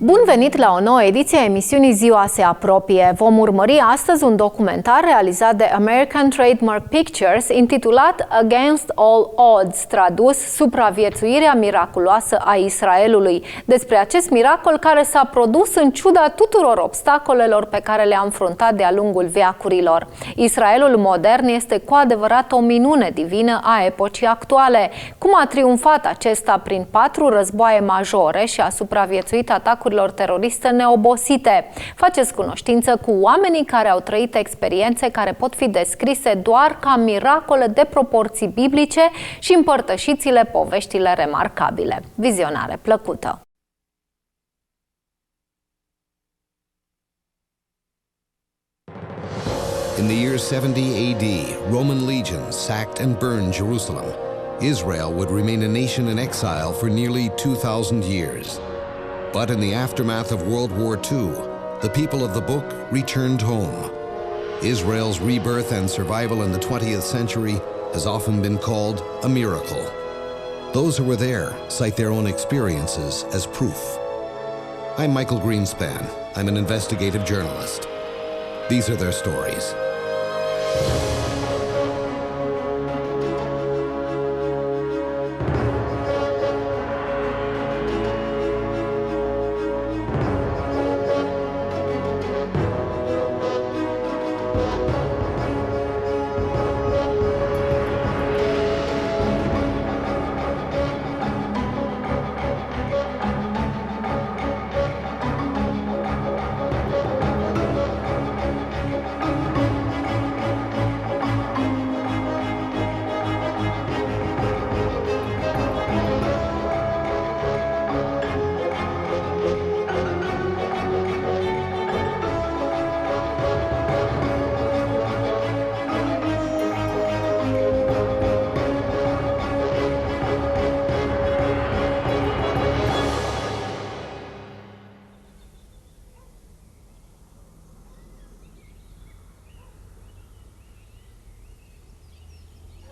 Bun venit la o nouă ediție a emisiunii Ziua se apropie. Vom urmări astăzi un documentar realizat de American Trademark Pictures intitulat Against All Odds, tradus Supraviețuirea miraculoasă a Israelului, despre acest miracol care s-a produs în ciuda tuturor obstacolelor pe care le-a înfruntat de-a lungul veacurilor. Israelul modern este cu adevărat o minune divină a epocii actuale. Cum a triumfat acesta prin 4 războaie majore și a supraviețuit atacurilor teroriste neobosite. Faceți cunoștință cu oamenii care au trăit experiențe care pot fi descrise doar ca miracole de proporții biblice și împărtășiți-le poveștile remarcabile. Vizionare plăcută! In the year 70 AD, Roman legions sacked and burned Jerusalem. Israel would remain a nation in exile for nearly 2,000 years. But in the aftermath of World War II, the people of the book returned home. Israel's rebirth and survival in the 20th century has often been called a miracle. Those who were there cite their own experiences as proof. I'm Michael Greenspan. I'm an investigative journalist. These are their stories.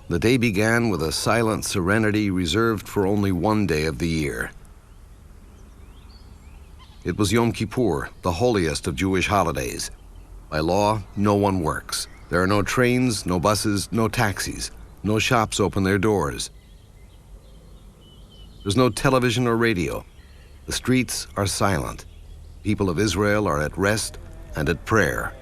The day began with a silent serenity reserved for only one day of the year. It was Yom Kippur, the holiest of Jewish holidays. By law, no one works. There are no trains, no buses, no taxis. No shops open their doors. There's no television or radio. The streets are silent. People of Israel are at rest and at prayer.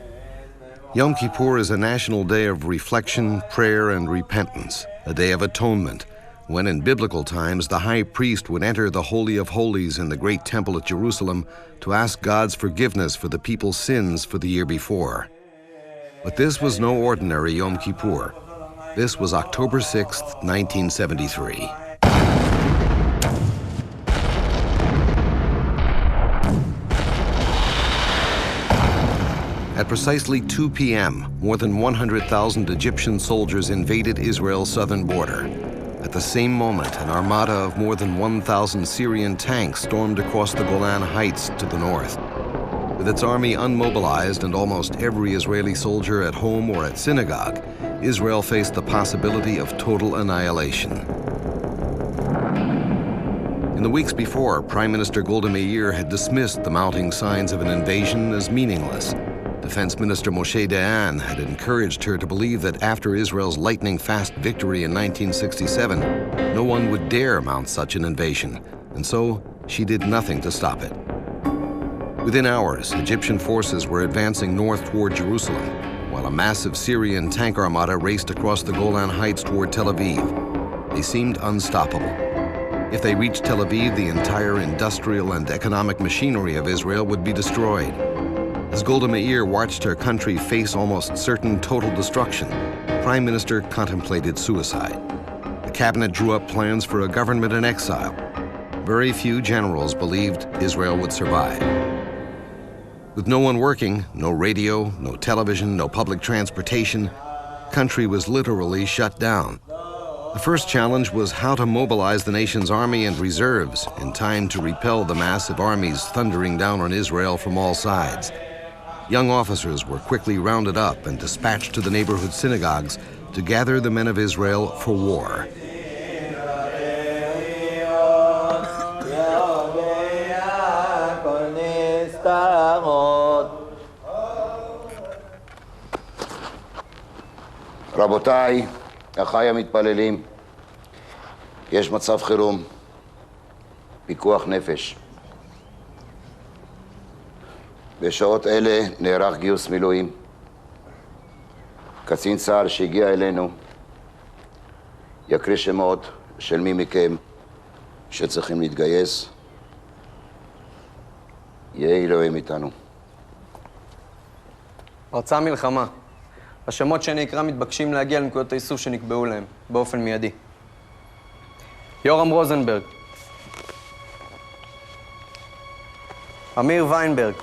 Yom Kippur is a national day of reflection, prayer, and repentance, a day of atonement, when in biblical times the high priest would enter the Holy of Holies in the great temple at Jerusalem to ask God's forgiveness for the people's sins for the year before. But this was no ordinary Yom Kippur. This was October 6th, 1973. At precisely 2 p.m., more than 100,000 Egyptian soldiers invaded Israel's southern border. At the same moment, an armada of more than 1,000 Syrian tanks stormed across the Golan Heights to the north. With its army unmobilized and almost every Israeli soldier at home or at synagogue, Israel faced the possibility of total annihilation. In the weeks before, Prime Minister Golda Meir had dismissed the mounting signs of an invasion as meaningless. Defense Minister Moshe Dayan had encouraged her to believe that after Israel's lightning-fast victory in 1967, no one would dare mount such an invasion, and so she did nothing to stop it. Within hours, Egyptian forces were advancing north toward Jerusalem, while a massive Syrian tank armada raced across the Golan Heights toward Tel Aviv. They seemed unstoppable. If they reached Tel Aviv, the entire industrial and economic machinery of Israel would be destroyed. As Golda Meir watched her country face almost certain total destruction, the Prime Minister contemplated suicide. The cabinet drew up plans for a government in exile. Very few generals believed Israel would survive. With no one working, no radio, no television, no public transportation, the country was literally shut down. The first challenge was how to mobilize the nation's army and reserves in time to repel the massive armies thundering down on Israel from all sides. Young officers were quickly rounded up and dispatched to the neighborhood synagogues to gather the men of Israel for war. רבותיי, אחיי המתפללים, יש מצב חירום, פיקוח נפש. בשעות אלה נערך גיוס מילואים. קצין צה"ל שהגיע אלינו יקריא שמות של מי מכם שצריכים להתגייס. יהיה אלוהים איתנו. פרצה מלחמה. השמות שאני אקרא מתבקשים להגיע לנקודות האיסוף שנקבעו להם, באופן מיידי. יורם רוזנברג. אמיר ויינברג.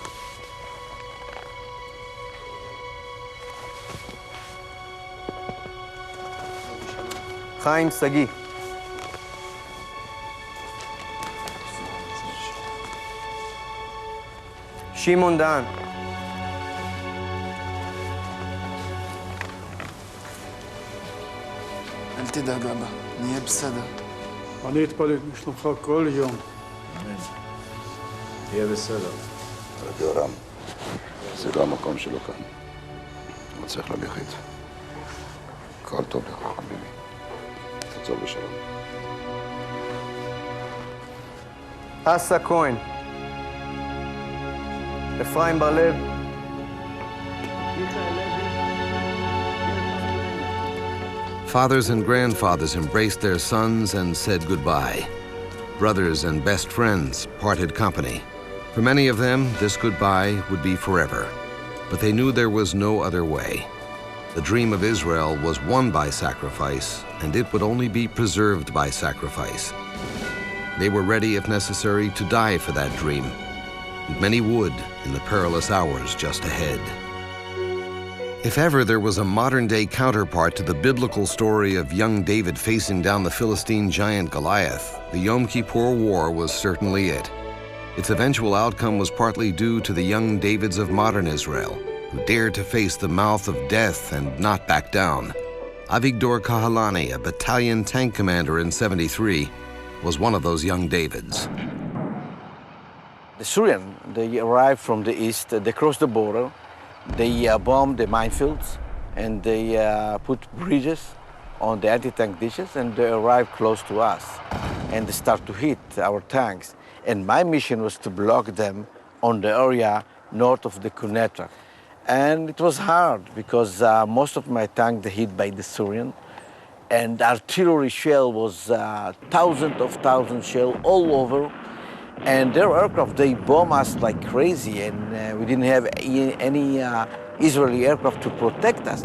חיים סגי. שמעון דהן. אל תדאג, אבא, נהיה בסדר. אני אתפלל בשלומך כל יום. אמן. תהיה בסדר. רבי יורם, זה לא המקום שלו כאן. הוא צריך ללכת. הכל טוב לך, חביבי. תחזור בשלום. אסא כהן. אפרים בר-לב. Fathers and grandfathers embraced their sons and said goodbye. Brothers and best friends parted company. For many of them, this goodbye would be forever. But they knew there was no other way. The dream of Israel was won by sacrifice, and it would only be preserved by sacrifice. They were ready, if necessary, to die for that dream. And many would in the perilous hours just ahead. If ever there was a modern-day counterpart to the biblical story of young David facing down the Philistine giant Goliath, the Yom Kippur War was certainly it. Its eventual outcome was partly due to the young Davids of modern Israel, who dared to face the mouth of death and not back down. Avigdor Kahalani, a battalion tank commander in '73, was one of those young Davids. The Syrians, they arrived from the east, they crossed the border, they bombed the minefields, and they put bridges on the anti-tank ditches, and they arrived close to us. And they start to hit our tanks. And my mission was to block them on the area north of the Kunitra. And it was hard because most of my tanks hit by the Syrian, and artillery shell was thousands shell all over. And their aircraft, they bomb us like crazy, and we didn't have any Israeli aircraft to protect us.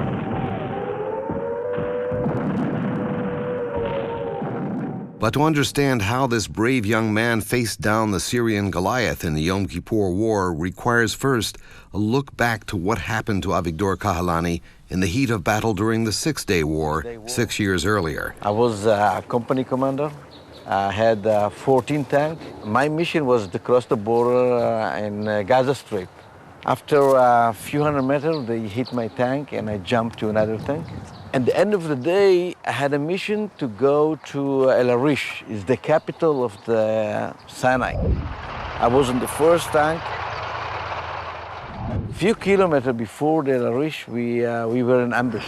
But to understand how this brave young man faced down the Syrian Goliath in the Yom Kippur War requires first a look back to what happened to Avigdor Kahalani in the heat of battle during the Six-Day War 6 years earlier. I was a company commander. I had 14 tanks. My mission was to cross the border in Gaza Strip. After a few hundred meters, they hit my tank, and I jumped to another tank. At the end of the day, I had a mission to go to El Arish, it's the capital of the Sinai. I was in the first tank. A few kilometers before the El Arish, we were in ambush.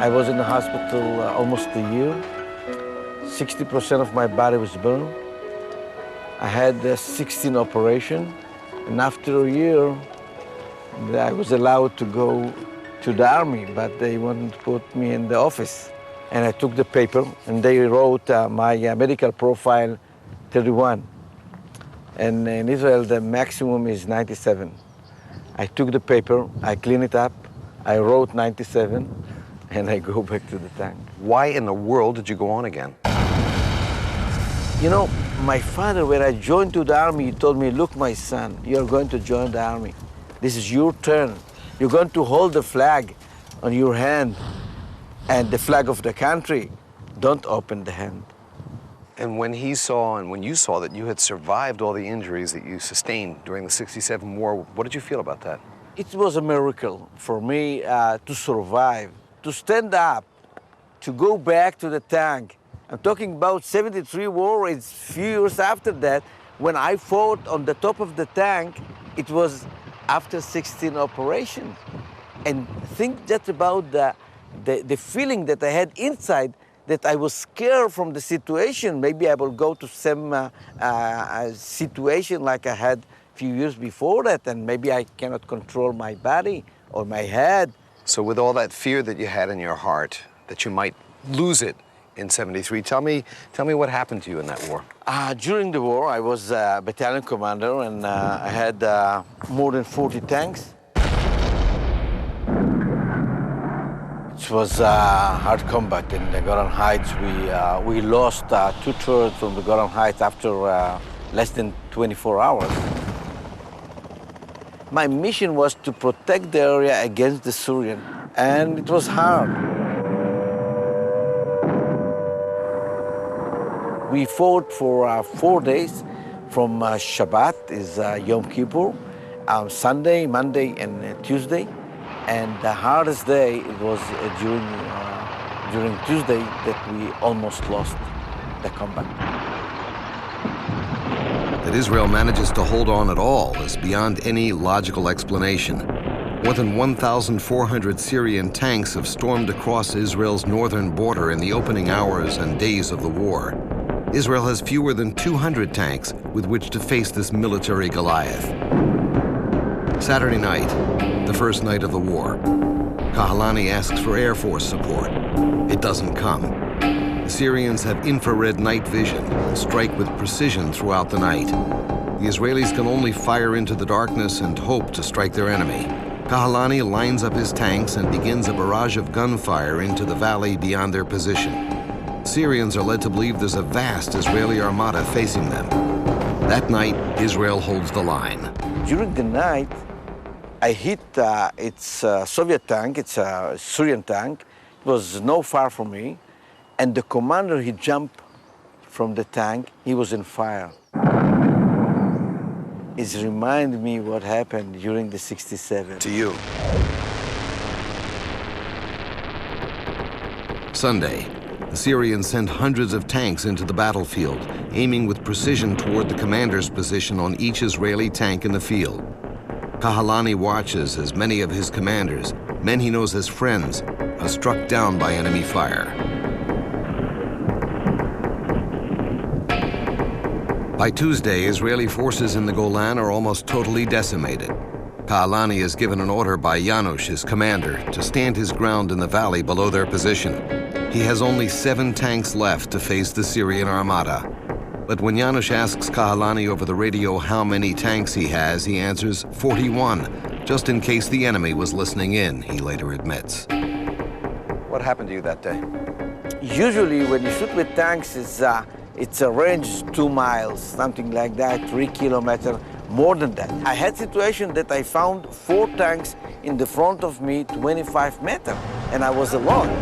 I was in the hospital almost a year. 60% of my body was burned. I had 16 operations, and after a year, I was allowed to go to the army, but they wanted to put me in the office. And I took the paper, and they wrote my medical profile 31. And in Israel, the maximum is 97. I took the paper, I cleaned it up, I wrote 97, and I go back to the tank. Why in the world did you go on again? You know, my father, when I joined to the army, he told me, look, my son, you're going to join the army. This is your turn. You're going to hold the flag on your hand and the flag of the country. Don't open the hand. And when he saw and when you saw that you had survived all the injuries that you sustained during the '67 war, what did you feel about that? It was a miracle for me to survive, to stand up, to go back to the tank. I'm talking about '73 war. It's few years after that, when I fought on the top of the tank. It was after 16 operations. And think just about the feeling that I had inside, that I was scared from the situation. Maybe I will go to some situation like I had a few years before that, and maybe I cannot control my body or my head. So with all that fear that you had in your heart, that you might lose it in '73, tell me what happened to you in that war. During the war, I was a battalion commander, and I had more than 40 tanks. It was hard combat in the Golan Heights. We lost 2/3 from the Golan Heights after less than 24 hours. My mission was to protect the area against the Syrian, and it was hard. We fought for 4 days from Shabbat, is Yom Kippur, Sunday, Monday, and Tuesday. And the hardest day it was during Tuesday that we almost lost the combat. That Israel manages to hold on at all is beyond any logical explanation. More than 1,400 Syrian tanks have stormed across Israel's northern border in the opening hours and days of the war. Israel has fewer than 200 tanks with which to face this military Goliath. Saturday night, the first night of the war, Kahalani asks for Air Force support. It doesn't come. The Syrians have infrared night vision and strike with precision throughout the night. The Israelis can only fire into the darkness and hope to strike their enemy. Kahalani lines up his tanks and begins a barrage of gunfire into the valley beyond their position. Syrians are led to believe there's a vast Israeli armada facing them. That night, Israel holds the line. During the night, I hit its Soviet tank, it's a Syrian tank. It was no far from me. And the commander, he jumped from the tank. He was in fire. It reminded me what happened during the '67. To you. Sunday, the Syrians send hundreds of tanks into the battlefield, aiming with precision toward the commander's position on each Israeli tank in the field. Kahalani watches as many of his commanders, men he knows as friends, are struck down by enemy fire. By Tuesday, Israeli forces in the Golan are almost totally decimated. Kahalani is given an order by Janusz, his commander, to stand his ground in the valley below their position. He has only 7 tanks left to face the Syrian armada. But when Janusz asks Kahalani over the radio how many tanks he has, he answers 41, just in case the enemy was listening in, he later admits. What happened to you that day? Usually when you shoot with tanks, it's a range 2 miles, something like that, 3 kilometers, more than that. I had situation that I found 4 tanks in the front of me, 25 meters, and I was alone.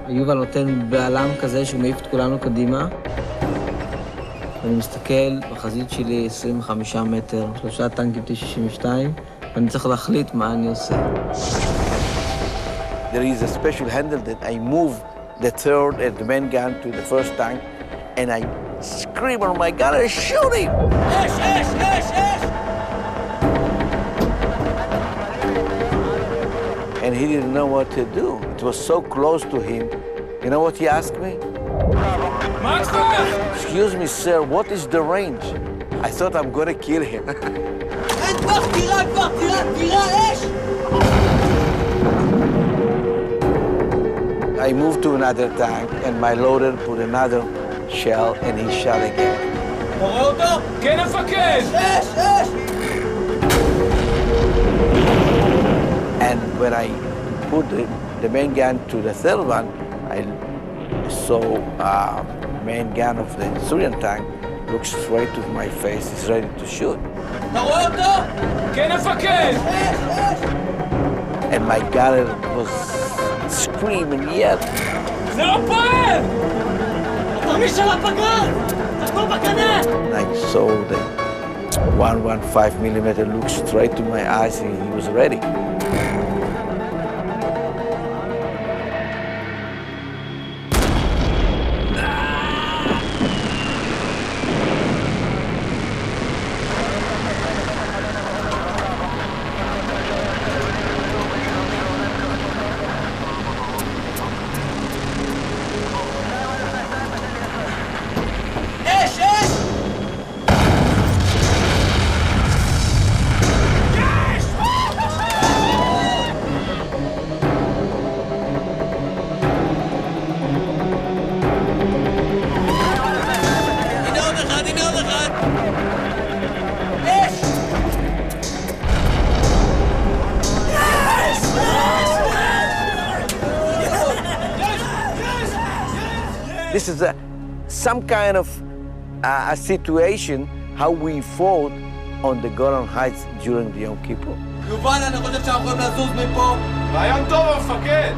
יובל נותן בעלם כזה שהוא מעיף את כולנו קדימה. אני מסתכל, בחזית שלי 25 מטר, 3 טנקים T-62, ואני צריך להחליט מה אני עושה. There is a special handle that I move the third and the main gun to the first tank, and I scream, oh my God, I shoot him! and he didn't know what to do. It was so close to him. You know what he asked me? Excuse me, sir, what is the range? I thought I'm gonna kill him. I moved to another tank, and my loader put another shell, and he shot again. And when I put the main gun to the third one, I saw main gun of the Syrian tank look straight to my face, is ready to shoot. And my gunner was screaming, yet. I saw the 115 millimeter look straight to my eyes, and he was ready. This is some kind of a situation how we fought on the Golan Heights during the Yom Kippur. יובל, אני חושב שאנחנו יכולים לזוז מפה. רעיון טוב, המפקד!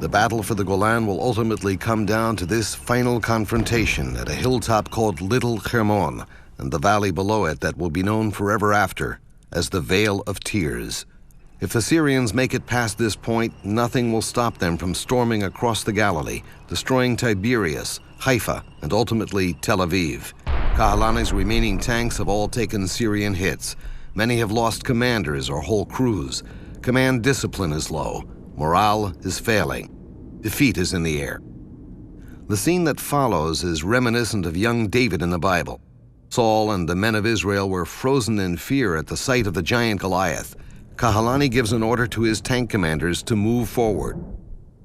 The battle for the Golan will ultimately come down to this final confrontation at a hilltop called Little Hermon, and the valley below it that will be known forever after as the Vale of Tears. If the Syrians make it past this point, nothing will stop them from storming across the Galilee, destroying Tiberias, Haifa, and ultimately Tel Aviv. Kahalani's remaining tanks have all taken Syrian hits. Many have lost commanders or whole crews. Command discipline is low. Morale is failing. Defeat is in the air. The scene that follows is reminiscent of young David in the Bible. Saul and the men of Israel were frozen in fear at the sight of the giant Goliath. Kahalani gives an order to his tank commanders to move forward.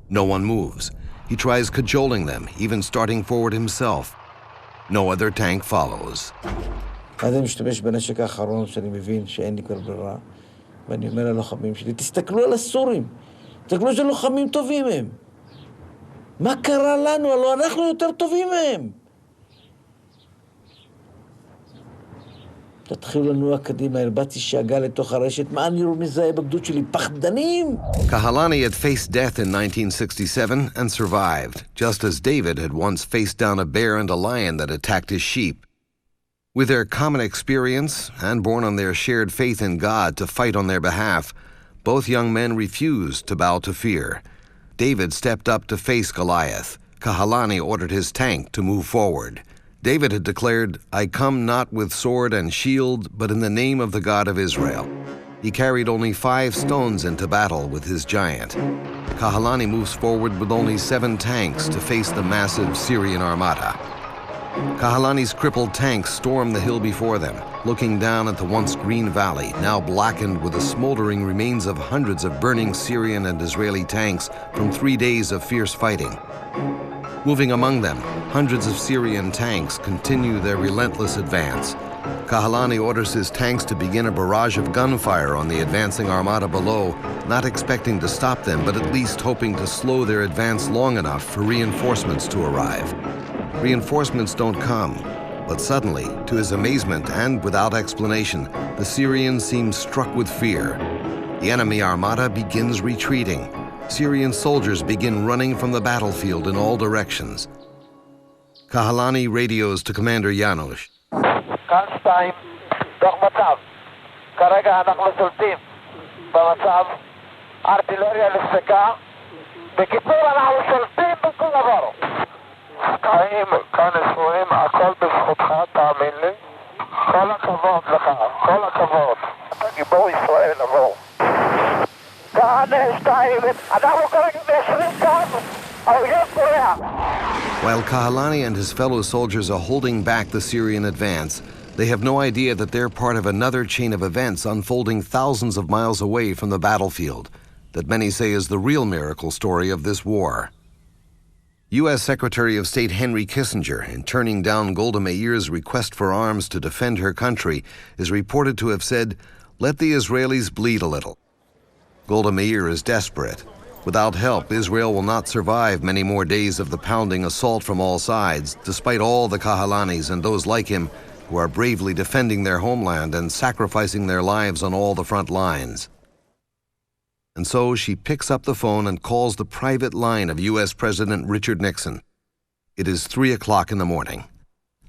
No one moves. He tries cajoling them, even starting forward himself. No other tank follows. אני משתמש בנשק האחרון שאני מבין שאין לי כבר ברירה, ואני אומר ללוחמים שלי, תסתכלו על הסורים, תסתכלו איזה לוחמים טובים הם. מה קרה לנו? הלוא אנחנו יותר טובים מהם. תתחילו לנוע קדימה, הרבצתי שאגה לתוך הרשת, מה אני מזהה בגדוד שלי? פחדנים! Kahalani had faced death in 1967 and survived, just as David had once faced down a bear and a lion that attacked his sheep. With their common experience, and born on their shared faith in God to fight on their behalf, both young men refused to bow to fear. David stepped up to face Goliath. Kahalani ordered his tank to move forward. David had declared, "I come not with sword and shield, but in the name of the God of Israel." He carried only 5 stones into battle with his giant. Kahalani moves forward with only 7 tanks to face the massive Syrian armada. Kahalani's crippled tanks storm the hill before them, looking down at the once green valley, now blackened with the smoldering remains of hundreds of burning Syrian and Israeli tanks from 3 days of fierce fighting. Moving among them, hundreds of Syrian tanks continue their relentless advance. Kahalani orders his tanks to begin a barrage of gunfire on the advancing armada below, not expecting to stop them, but at least hoping to slow their advance long enough for reinforcements to arrive. Reinforcements don't come, but suddenly, to his amazement and without explanation, the Syrians seem struck with fear. The enemy armada begins retreating. Syrian soldiers begin running from the battlefield in all directions. Kahalani radios to Commander Janusz. כאן 2, דוח מצב. כרגע אנחנו שולטים. במצב, ארטילריה נספקה, בקיצור אנחנו שולטים בכל דבר. חיים כאן ספורים, הכל בזכותך, תאמין לי. כל הכבוד לך, כל הכבוד. אתה גיבור ישראל, עבור. כאן שתיים, אנחנו כרגע מיישרים כאן, האויב קורע. While Kahalani and his fellow soldiers are holding back the Syrian advance, they have no idea that they're part of another chain of events unfolding thousands of miles away from the battlefield, that many say is the real miracle story of this war. U.S. Secretary of State Henry Kissinger, in turning down Golda Meir's request for arms to defend her country, is reported to have said, "Let the Israelis bleed a little." Golda Meir is desperate. Without help, Israel will not survive many more days of the pounding assault from all sides, despite all the Kahalanis and those like him who are bravely defending their homeland and sacrificing their lives on all the front lines. And so she picks up the phone and calls the private line of U.S. President Richard Nixon. It is 3 o'clock in the morning.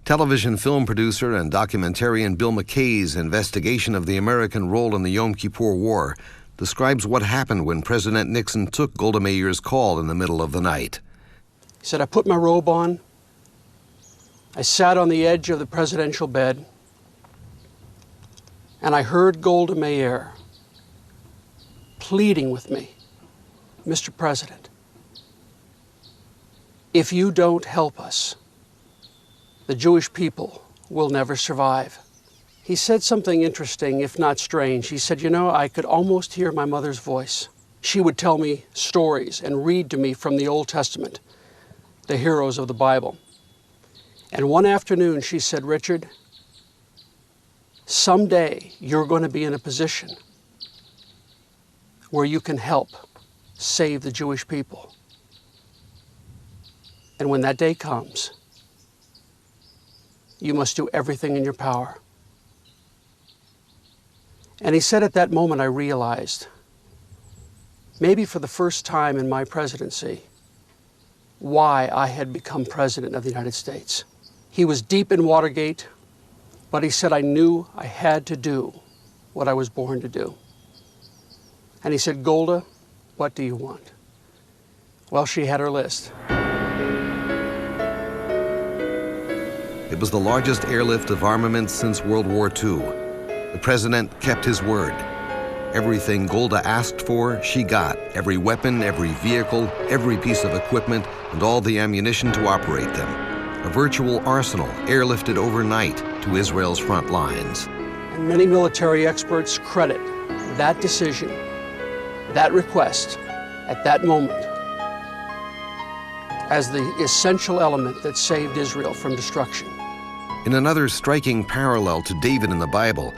Television film producer and documentarian Bill McKay's investigation of the American role in the Yom Kippur War describes what happened when President Nixon took Golda Meir's call in the middle of the night. He said, I put my robe on, I sat on the edge of the presidential bed, and I heard Golda Meir pleading with me, Mr. President, if you don't help us, the Jewish people will never survive. He said something interesting, if not strange. He said, you know, I could almost hear my mother's voice. She would tell me stories and read to me from the Old Testament, the heroes of the Bible. And one afternoon she said, Richard, someday you're going to be in a position where you can help save the Jewish people. And when that day comes, you must do everything in your power. And he said at that moment, I realized, maybe for the first time in my presidency, why I had become president of the United States. He was deep in Watergate, but he said, I knew I had to do what I was born to do. And he said, Golda, what do you want? Well, she had her list. It was the largest airlift of armaments since World War II. The president kept his word. Everything Golda asked for, she got. Every weapon, every vehicle, every piece of equipment, and all the ammunition to operate them. A virtual arsenal airlifted overnight to Israel's front lines. And many military experts credit that decision, that request, at that moment, as the essential element that saved Israel from destruction. In another striking parallel to David in the Bible,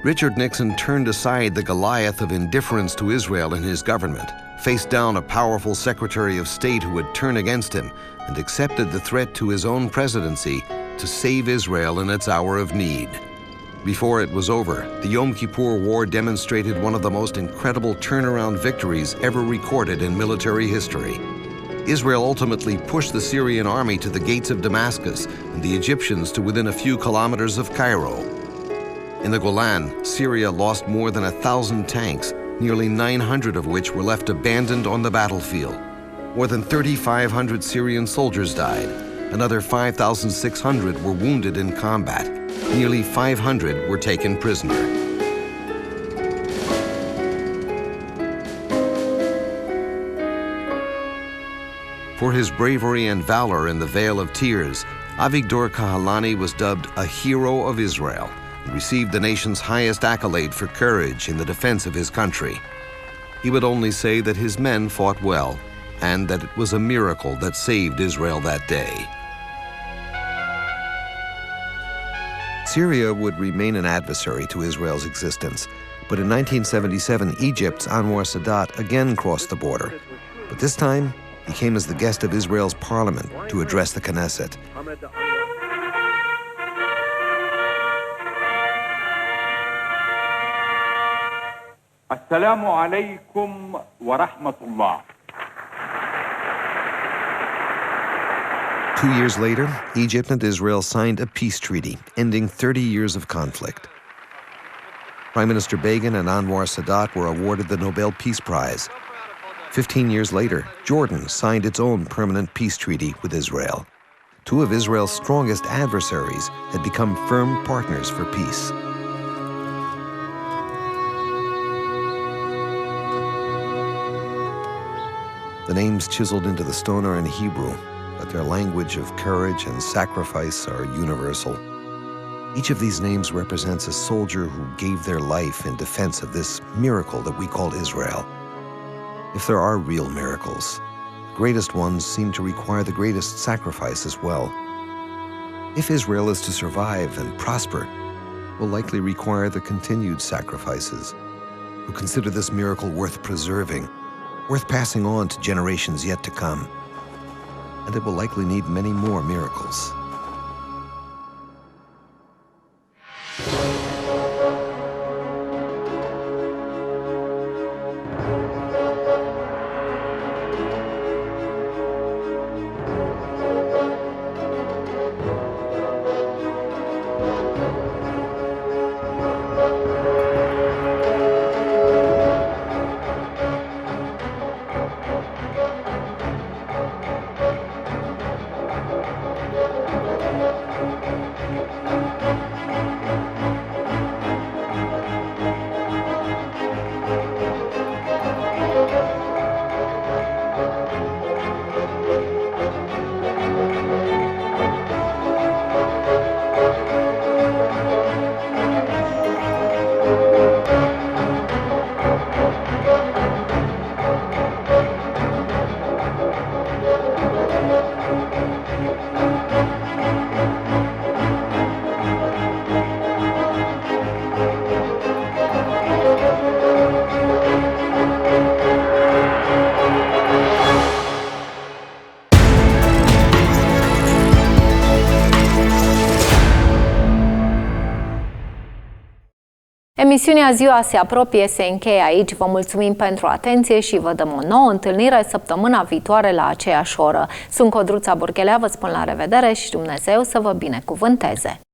Richard Nixon turned aside the Goliath of indifference to Israel in his government, faced down a powerful Secretary of State who would turn against him, and accepted the threat to his own presidency to save Israel in its hour of need. Before it was over, the Yom Kippur War demonstrated one of the most incredible turnaround victories ever recorded in military history. Israel ultimately pushed the Syrian army to the gates of Damascus and the Egyptians to within a few kilometers of Cairo. In the Golan, Syria lost more than 1,000 tanks, nearly 900 of which were left abandoned on the battlefield. More than 3,500 Syrian soldiers died. Another 5,600 were wounded in combat. Nearly 500 were taken prisoner. For his bravery and valor in the Vale of Tears, Avigdor Kahalani was dubbed a hero of Israel and received the nation's highest accolade for courage in the defense of his country. He would only say that his men fought well and that it was a miracle that saved Israel that day. Syria would remain an adversary to Israel's existence, but in 1977, Egypt's Anwar Sadat again crossed the border. But this time, he came as the guest of Israel's parliament to address the Knesset. Assalamu alaikum wa rahmatullah. 2 years later, Egypt and Israel signed a peace treaty, ending 30 years of conflict. Prime Minister Begin and Anwar Sadat were awarded the Nobel Peace Prize. 15 years later, Jordan signed its own permanent peace treaty with Israel. Two of Israel's strongest adversaries had become firm partners for peace. The names chiseled into the stone are in Hebrew, but their language of courage and sacrifice are universal. Each of these names represents a soldier who gave their life in defense of this miracle that we call Israel. If there are real miracles, the greatest ones seem to require the greatest sacrifice as well. If Israel is to survive and prosper, it will likely require the continued sacrifices, who consider this miracle worth preserving, worth passing on to generations yet to come. And it will likely need many more miracles. Emisiunea Ziua se apropie, se încheie aici. Vă mulțumim pentru atenție și vă dăm o nouă întâlnire săptămâna viitoare la aceeași oră. Sunt Codruța Burghelea, vă spun la revedere și Dumnezeu să vă binecuvânteze!